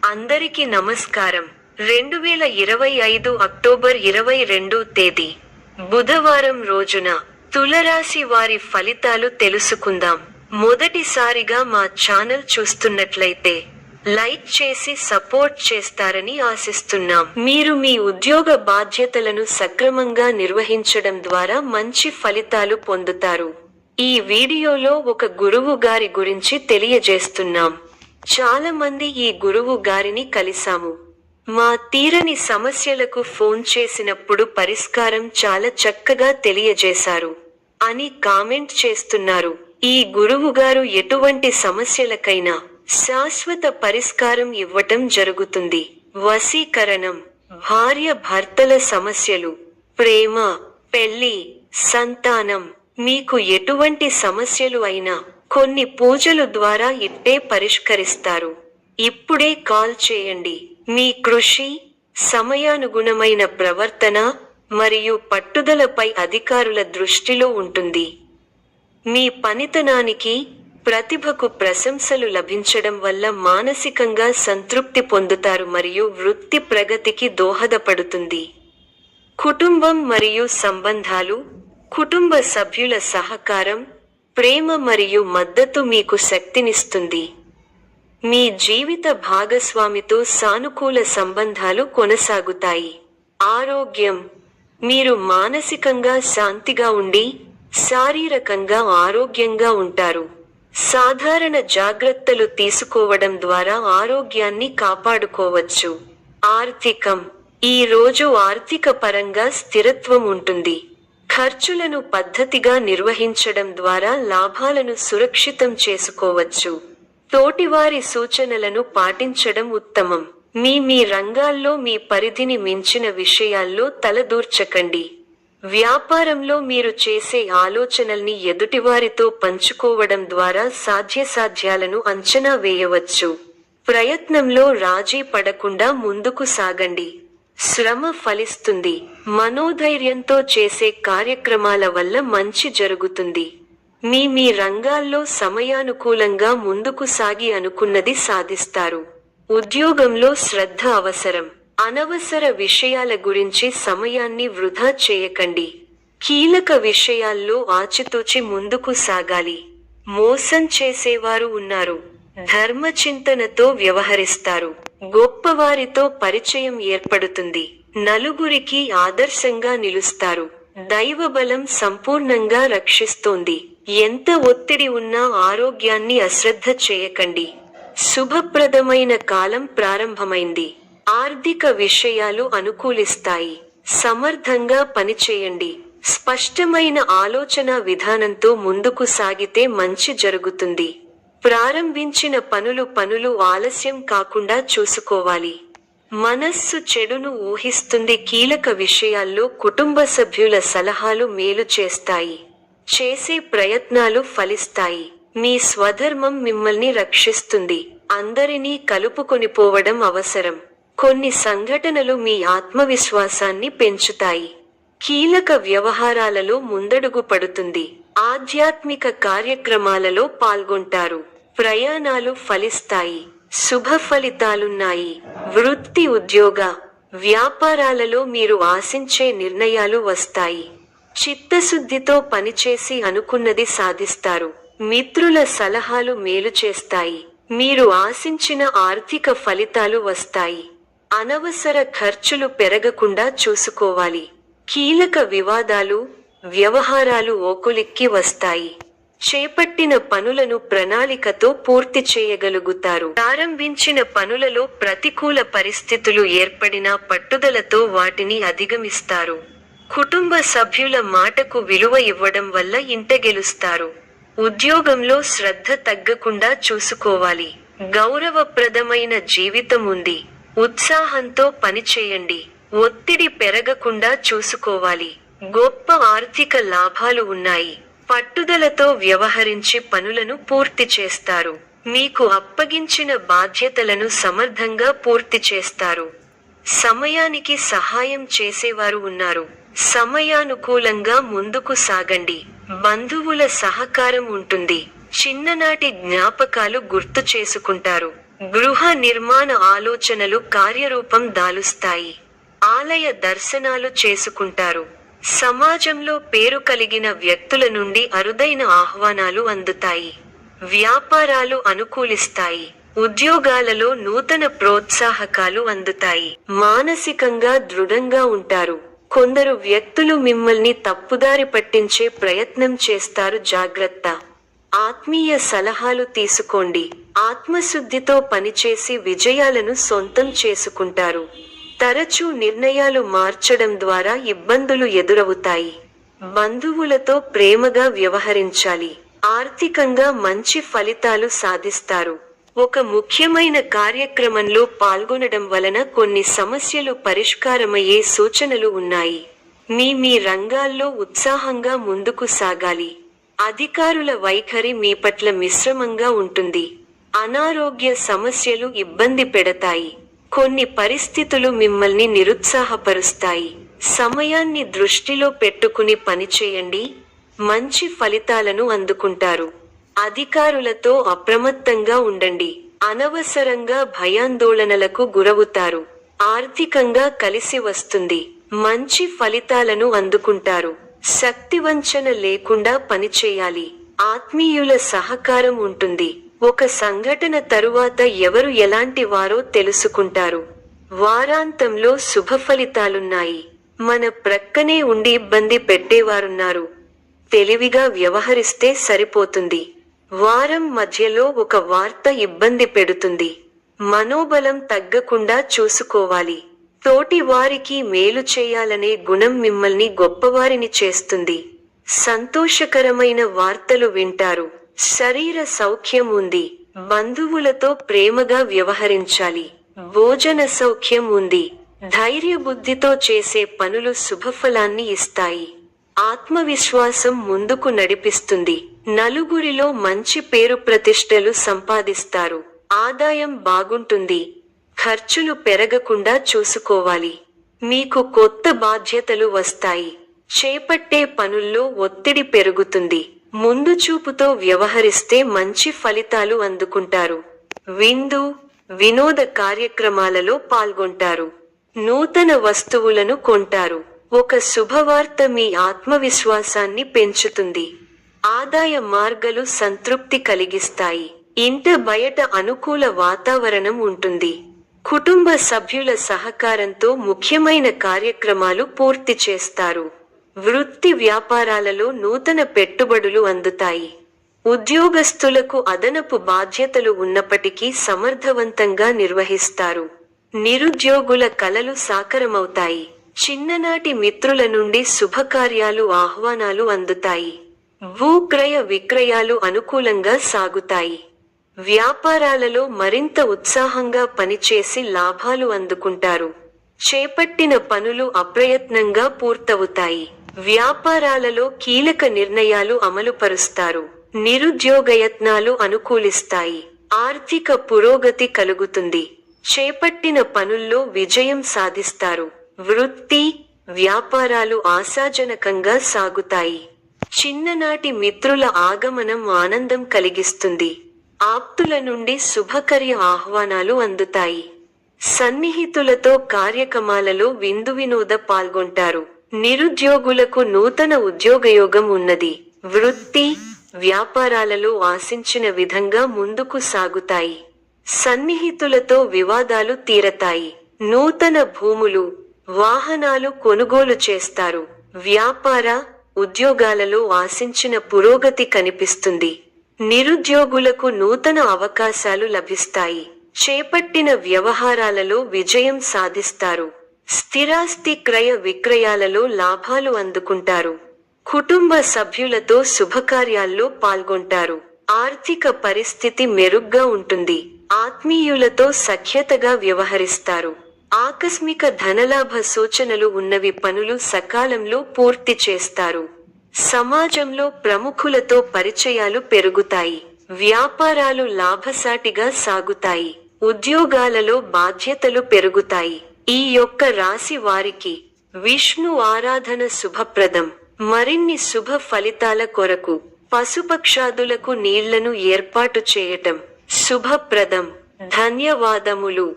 అందరికీ నమస్కారం. 2025 అక్టోబర్ 22 తేదీ బుధవారం రోజున తులరాశి వారి ఫలితాలు తెలుసుకుందాం. మొదటిసారిగా మా ఛానల్ చూస్తున్నట్లయితే లైక్ చేసి సపోర్ట్ చేస్తారని ఆశిస్తున్నాం. మీరు మీ ఉద్యోగ బాధ్యతలను సక్రమంగా నిర్వహించడం ద్వారా మంచి ఫలితాలు పొందుతారు. ఈ వీడియోలో ఒక గురువు గారి గురించి తెలియజేస్తున్నాం. చాలా మంది ఈ గురువు గారిని కలిసాము. మా తీరని సమస్యలకు ఫోన్ చేసినప్పుడు పరిష్కారం చాలా చక్కగా తెలియజేశారు అని కామెంట్ చేస్తున్నారు. ఈ గురువు గారు ఎటువంటి సమస్యలకైనా శాశ్వత పరిష్కారం ఇవ్వటం జరుగుతుంది. వశీకరణం, భార్య భర్తల సమస్యలు, ప్రేమ, పెళ్లి, సంతానం, మీకు ఎటువంటి సమస్యలు అయినా కొన్ని పూజలు ద్వారా ఇట్టే పరిష్కరిస్తారు. ఇప్పుడే కాల్ చేయండి. మీ కృషి, సమయానుగుణమైన ప్రవర్తన మరియు పట్టుదలపై అధికారుల దృష్టిలో ఉంటుంది. మీ పనితనానికి, ప్రతిభకు ప్రశంసలు లభించడం వల్ల మానసికంగా సంతృప్తి పొందుతారు మరియు వృత్తి ప్రగతికి దోహదపడుతుంది. కుటుంబం మరియు సంబంధాలు, కుటుంబ సభ్యుల సహకారం, ప్రేమ మరియు మద్దతు మీకు శక్తినిస్తుంది. మీ జీవిత భాగస్వామితో సానుకూల సంబంధాలు కొనసాగుతాయి. ఆరోగ్యం, మీరు మానసికంగా శాంతిగా ఉండి శారీరకంగా ఆరోగ్యంగా ఉంటారు. సాధారణ జాగ్రత్తలు తీసుకోవడం ద్వారా ఆరోగ్యాన్ని కాపాడుకోవచ్చు. ఆర్థికం, ఈ రోజు ఆర్థిక పరంగా స్థిరత్వం ఉంటుంది. ఖర్చులను పద్ధతిగా నిర్వహించడం ద్వారా లాభాలను సురక్షితం చేసుకోవచ్చు. తోటివారి సూచనలను పాటించడం ఉత్తమం. మీ రంగాల్లో మీ పరిధిని మించిన విషయాల్లో తలదూర్చకండి. వ్యాపారంలో మీరు చేసే ఆలోచనల్ని ఎదుటివారితో పంచుకోవడం ద్వారా సాధ్యాసాధ్యాలను అంచనా వేయవచ్చు. ప్రయత్నంలో రాజీ పడకుండా ముందుకు సాగండి. శ్రమ ఫలిస్తుంది. మనోధైర్యంతో చేసే కార్యక్రమాల వల్ల మంచి జరుగుతుంది. మీ రంగాల్లో సమయానుకూలంగా ముందుకు సాగి అనుకున్నది సాధిస్తారు. ఉద్యోగంలో శ్రద్ధ అవసరం. అనవసర విషయాల గురించి సమయాన్ని వృధా చేయకండి. కీలక విషయాల్లో ఆచితూచి ముందుకు సాగాలి. మోసం చేసేవారు ఉన్నారు. ధర్మచింతనతో వ్యవహరిస్తారు. గొప్పవారితో పరిచయం ఏర్పడుతుంది. నలుగురికి ఆదర్శంగా నిలుస్తారు. దైవబలం సంపూర్ణంగా రక్షిస్తోంది. ఎంత ఒత్తిడి ఉన్నా ఆరోగ్యాన్ని అశ్రద్ధ చేయకండి. శుభప్రదమైన కాలం ప్రారంభమైంది. ఆర్థిక విషయాలు అనుకూలిస్తాయి. సమర్థంగా పనిచేయండి. స్పష్టమైన ఆలోచన విధానంతో ముందుకు సాగితే మంచి జరుగుతుంది. ప్రారంభించిన పనులు ఆలస్యం కాకుండా చూసుకోవాలి. మనస్సు చెడును ఊహిస్తుంది. కీలక విషయాల్లో కుటుంబ సభ్యుల సలహాలు మేలు చేస్తాయి. చేసే ప్రయత్నాలు ఫలిస్తాయి. మీ స్వధర్మం మిమ్మల్ని రక్షిస్తుంది. అందరినీ కలుపుకొనిపోవడం అవసరం. కొన్ని సంఘటనలు మీ ఆత్మవిశ్వాసాన్ని పెంచుతాయి. కీలక వ్యవహారాలలో ముందడుగు పడుతుంది. ఆధ్యాత్మిక కార్యక్రమాలలో పాల్గొంటారు. ప్రయాణాలు ఫలిస్తాయి. శుభ ఫలితాలున్నాయి. వృత్తి, ఉద్యోగ, వ్యాపారాలలో మీరు ఆశించే నిర్ణయాలు వస్తాయి. చిత్తశుద్ధితో పనిచేసి అనుకున్నది సాధిస్తారు. మిత్రుల సలహాలు మేలు చేస్తాయి. మీరు ఆశించిన ఆర్థిక ఫలితాలు వస్తాయి. అనవసర ఖర్చులు పెరగకుండా చూసుకోవాలి. కీలక వివాదాలు, వ్యవహారాలు ఓకులిక్కి వస్తాయి. చేపట్టిన పనులను ప్రణాళికతో పూర్తి చేయగలుగుతారు. ప్రారంభించిన పనులలో ప్రతికూల పరిస్థితులు ఏర్పడినా పట్టుదలతో వాటిని అధిగమిస్తారు. కుటుంబ సభ్యుల మాటకు విలువ ఇవ్వడం వల్ల ఇంట గెలుస్తారు. ఉద్యోగంలో శ్రద్ధ తగ్గకుండా చూసుకోవాలి. గౌరవప్రదమైన జీవితం ఉంది. ఉత్సాహంతో పనిచేయండి. ఒత్తిడి పెరగకుండా చూసుకోవాలి. గొప్ప ఆర్థిక లాభాలు ఉన్నాయి. పట్టుదలతో వ్యవహరించి పనులను పూర్తి చేస్తారు. మీకు అప్పగించిన బాధ్యతలను సమర్థంగా పూర్తి చేస్తారు. సమయానికి సహాయం చేసేవారు ఉన్నారు. సమయానుకూలంగా ముందుకు సాగండి. బంధువుల సహకారం ఉంటుంది. చిన్ననాటి జ్ఞాపకాలు గుర్తు చేసుకుంటారు. గృహ నిర్మాణ ఆలోచనలు కార్యరూపం దాలుస్తాయి. ఆలయ దర్శనాలు చేసుకుంటారు. సమాజంలో పేరు కలిగిన వ్యక్తుల నుండి అరుదైన ఆహ్వానాలు అందుతాయి. వ్యాపారాలు అనుకూలిస్తాయి. ఉద్యోగాలలో నూతన ప్రోత్సాహకాలు అందుతాయి. మానసికంగా దృఢంగా ఉంటారు. కొందరు వ్యక్తులు మిమ్మల్ని తప్పుదారి పట్టించే ప్రయత్నం చేస్తారు. జాగ్రత్త. ఆత్మీయ సలహాలు తీసుకోండి. ఆత్మశుద్ధితో పనిచేసి విజయాలను సొంతం చేసుకుంటారు. తరచూ నిర్ణయాలు మార్చడం ద్వారా ఇబ్బందులు ఎదురవుతాయి. బంధువులతో ప్రేమగా వ్యవహరించాలి. ఆర్థికంగా మంచి ఫలితాలు సాధిస్తారు. ఒక ముఖ్యమైన కార్యక్రమంలో పాల్గొనడం వలన కొన్ని సమస్యలు పరిష్కారమయ్యే సూచనలు ఉన్నాయి. మీ రంగాల్లో ఉత్సాహంగా ముందుకు సాగాలి. అధికారుల వైఖరి మీ పట్ల మిశ్రమంగా ఉంటుంది. అనారోగ్య సమస్యలు ఇబ్బంది పెడతాయి. కొన్ని పరిస్థితులు మిమ్మల్ని నిరుత్సాహపరుస్తాయి. సమయాన్ని దృష్టిలో పెట్టుకుని పనిచేయండి. మంచి ఫలితాలను అందుకుంటారు. అధికారులతో అప్రమత్తంగా ఉండండి. అనవసరంగా భయాందోళనలకు గురవుతారు. ఆర్థికంగా కలిసి వస్తుంది. మంచి ఫలితాలను అందుకుంటారు. శక్తివంచన లేకుండా పనిచేయాలి. ఆత్మీయుల సహకారం ఉంటుంది. ఒక సంఘటన తరువాత ఎవరు ఎలాంటి వారో తెలుసుకుంటారు. వారాంతంలో శుభఫలితాలున్నాయి. మన ప్రక్కనే ఉండి ఇబ్బంది పెట్టేవారున్నారు. తెలివిగా వ్యవహరిస్తే సరిపోతుంది. వారం మధ్యలో ఒక వార్త ఇబ్బంది పెడుతుంది. మనోబలం తగ్గకుండా చూసుకోవాలి. తోటి వారికి మేలు చేయాలనే గుణం మిమ్మల్ని గొప్పవారిని చేస్తుంది. సంతోషకరమైన వార్తలు వింటారు. శరీర సౌఖ్యం ఉంది. బంధువులతో ప్రేమగా వ్యవహరించాలి. భోజన సౌఖ్యం ఉంది. ధైర్యబుద్ధితో చేసే పనులు శుభఫలాన్ని ఇస్తాయి. ఆత్మవిశ్వాసం ముందుకు నడిపిస్తుంది. నలుగురిలో మంచి పేరు ప్రతిష్టలు సంపాదిస్తారు. ఆదాయం బాగుంటుంది. ఖర్చులు పెరగకుండా చూసుకోవాలి. మీకు కొత్త బాధ్యతలు వస్తాయి. చేపట్టే పనుల్లో ఒత్తిడి పెరుగుతుంది. ముందు చూపుతో వ్యవహరిస్తే మంచి ఫలితాలు అందుకుంటారు. విందు, వినోద కార్యక్రమాలలో పాల్గొంటారు. నూతన వస్తువులను కొంటారు. ఒక శుభవార్త మీ ఆత్మవిశ్వాసాన్ని పెంచుతుంది. ఆదాయ మార్గాలు సంతృప్తి కలిగిస్తాయి. ఇంట బయట అనుకూల వాతావరణం ఉంటుంది. కుటుంబ సభ్యుల సహకారంతో ముఖ్యమైన కార్యక్రమాలు పూర్తి చేస్తారు. వృత్తి వ్యాపారాలలో నూతన పెట్టుబడులు అందుతాయి. ఉద్యోగస్తులకు అదనపు బాధ్యతలు ఉన్నప్పటికీ సమర్థవంతంగా నిర్వహిస్తారు. నిరుద్యోగుల కలలు సాకారమవుతాయి. చిన్ననాటి మిత్రుల నుండి శుభకార్యాలు ఆహ్వానాలు అందుతాయి. భూక్రయ విక్రయాలు అనుకూలంగా సాగుతాయి. వ్యాపారాలలో మరింత ఉత్సాహంగా పనిచేసి లాభాలు అందుకుంటారు. చేపట్టిన పనులు అప్రయత్నంగా పూర్తవుతాయి. వ్యాపారాలలో కీలక నిర్ణయాలు అమలుపరుస్తారు. నిరుద్యోగయత్నాలు అనుకూలిస్తాయి. ఆర్థిక పురోగతి కలుగుతుంది. చేపట్టిన పనుల్లో విజయం సాధిస్తారు. వృత్తి, వ్యాపారాలు ఆశాజనకంగా సాగుతాయి. చిన్ననాటి మిత్రుల ఆగమనం ఆనందం కలిగిస్తుంది. ఆప్తుల నుండి శుభకర్య ఆహ్వానాలు అందుతాయి. సన్నిహితులతో కార్యక్రమాలలో విందు వినోద పాల్గొంటారు. నిరుద్యోగులకు నూతన ఉద్యోగయోగం ఉన్నది. వృత్తి, వ్యాపారాలలో ఆశించిన విధంగా ముందుకు సాగుతాయి. సన్నిహితులతో వివాదాలు తీరతాయి. నూతన భూములు, వాహనాలు కొనుగోలు చేస్తారు. వ్యాపార, ఉద్యోగాలలో ఆశించిన పురోగతి కనిపిస్తుంది. నిరుద్యోగులకు నూతన అవకాశాలు లభిస్తాయి. చేపట్టిన వ్యవహారాలలో విజయం సాధిస్తారు. స్థిరాస్తి క్రయ విక్రయాలలో లాభాలు అందుకుంటారు. కుటుంబ సభ్యులతో శుభకార్యాల్లో పాల్గొంటారు. ఆర్థిక పరిస్థితి మెరుగ్గా ఉంటుంది. ఆత్మీయులతో సఖ్యతగా వ్యవహరిస్తారు. ఆకస్మిక ధనలాభ సూచనలు ఉన్నవి. పనులు సకాలంలో పూర్తి చేస్తారు. సమాజంలో ప్రముఖులతో పరిచయాలు పెరుగుతాయి. వ్యాపారాలు లాభసాటిగా సాగుతాయి. ఉద్యోగాలలో బాధ్యతలు పెరుగుతాయి. ఈ యొక్క రాశి వారికి విష్ణు ఆరాధన శుభప్రదం. మరిన్ని శుభ ఫలితాల కొరకు పశుపక్షాదులకు నీళ్లను ఏర్పాటు చేయటం శుభప్రదం. ధన్యవాదములు.